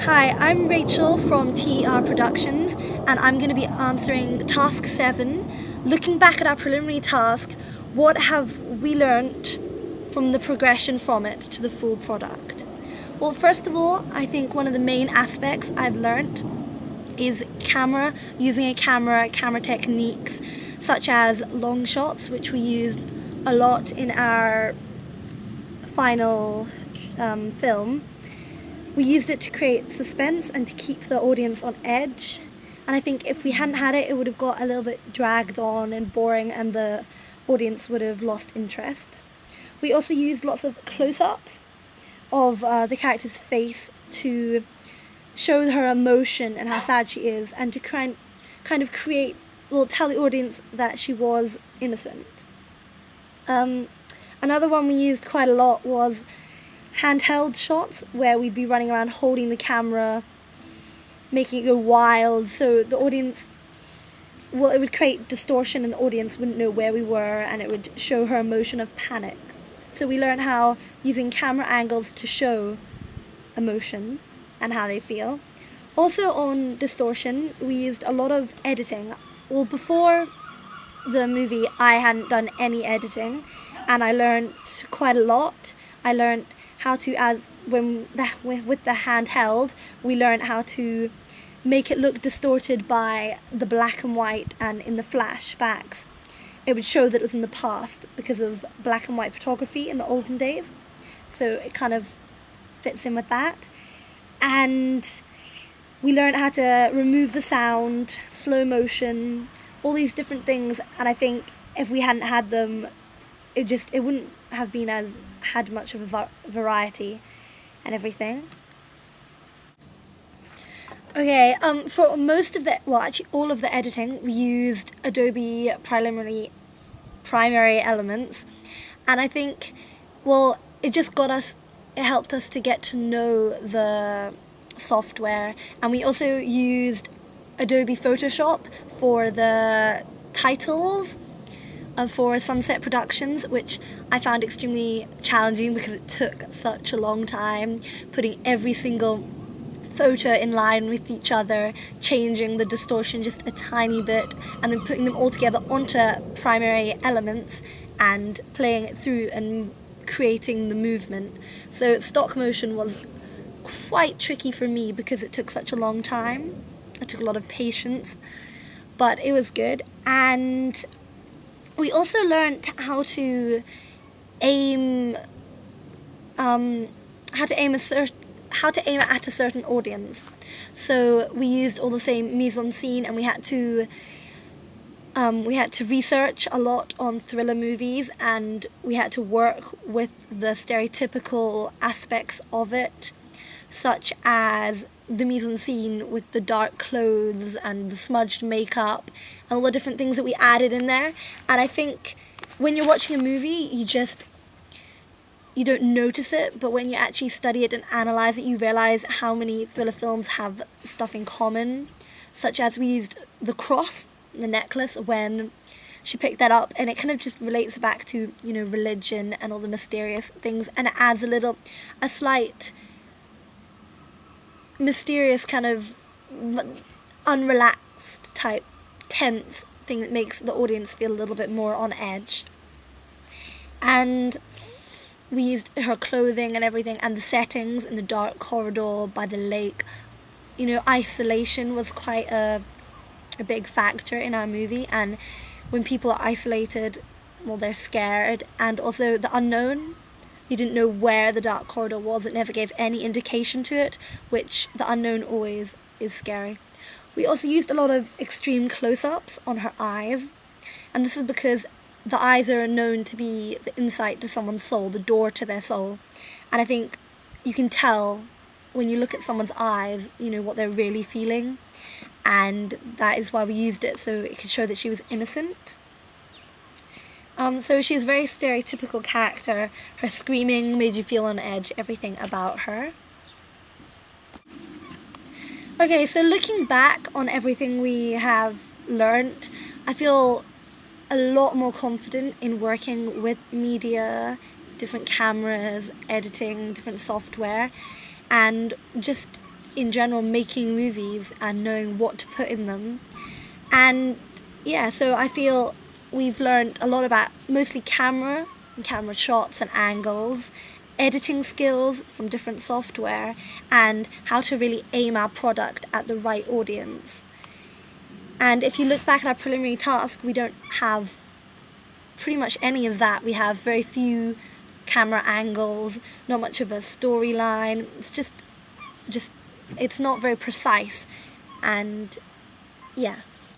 Hi, I'm Rachel from TER Productions, and I'm going to be answering Task 7. Looking back at our preliminary task, what have we learnt from the progression from it to the full product? Well, first of all, I think one of the main aspects I've learnt is using a camera techniques such as long shots, which we used a lot in our final film. We used it to create suspense and to keep the audience on edge. And I think if we hadn't had it, it would have got a little bit dragged on and boring, and the audience would have lost interest. We also used lots of close-ups of the character's face to show her emotion and how sad she is, and to kind of tell the audience that she was innocent. Another one we used quite a lot was handheld shots, where we'd be running around holding the camera, making it go wild, so the audience, it would create distortion and the audience wouldn't know where we were, and it would show her emotion of panic. So we learned how using camera angles to show emotion and how they feel. Also on distortion, we used a lot of editing. Well, before the movie, I hadn't done any editing, and I learned quite a lot. I learned how to, with the handheld, we learned how to make it look distorted by the black and white, and in the flashbacks it would show that it was in the past because of black and white photography in the olden days, so it kind of fits in with that. And we learned how to remove the sound, slow motion, all these different things, and I think if we hadn't had them, it wouldn't have been had much of a variety and everything. Okay, for most of all of the editing, we used Adobe Primary Elements, and I think, it helped us to get to know the software, and we also used Adobe Photoshop for the titles for Sunset Productions, which I found extremely challenging because it took such a long time, putting every single photo in line with each other, changing the distortion just a tiny bit, and then putting them all together onto Primary Elements and playing it through and creating the movement. So stop motion was quite tricky for me because it took such a long time. It took a lot of patience, but it was good. And we also learned how to aim at a certain audience. So we used all the same mise-en-scene, and we had to research a lot on thriller movies, and we had to work with the stereotypical aspects of it, such as the mise-en-scene with the dark clothes and the smudged makeup and all the different things that we added in there. And I think when you're watching a movie, you don't notice it, but when you actually study it and analyze it, you realize how many thriller films have stuff in common, such as we used the cross, the necklace, when she picked that up, and it kind of just relates back to, religion and all the mysterious things, and it adds a slight mysterious kind of unrelaxed type tense thing that makes the audience feel a little bit more on edge. And we used her clothing and everything, and the settings in the dark corridor by the lake. Isolation was quite a big factor in our movie, and when people are isolated, they're scared, and also the unknown. You didn't know where the dark corridor was. It never gave any indication to it, which the unknown always is scary. We also used a lot of extreme close-ups on her eyes, and this is because the eyes are known to be the insight to someone's soul, the door to their soul. And I think you can tell when you look at someone's eyes, what they're really feeling, and that is why we used it, so it could show that she was innocent. So she's a very stereotypical character. Her screaming made you feel on edge, everything about her. Okay, so looking back on everything we have learnt, I feel a lot more confident in working with media, different cameras, editing, different software, and just in general making movies and knowing what to put in them. And yeah, so I feel we've learned a lot about mostly camera shots and angles, editing skills from different software, and how to really aim our product at the right audience. And if you look back at our preliminary task, we don't have pretty much any of that. We have very few camera angles, not much of a storyline. It's just it's not very precise. And yeah.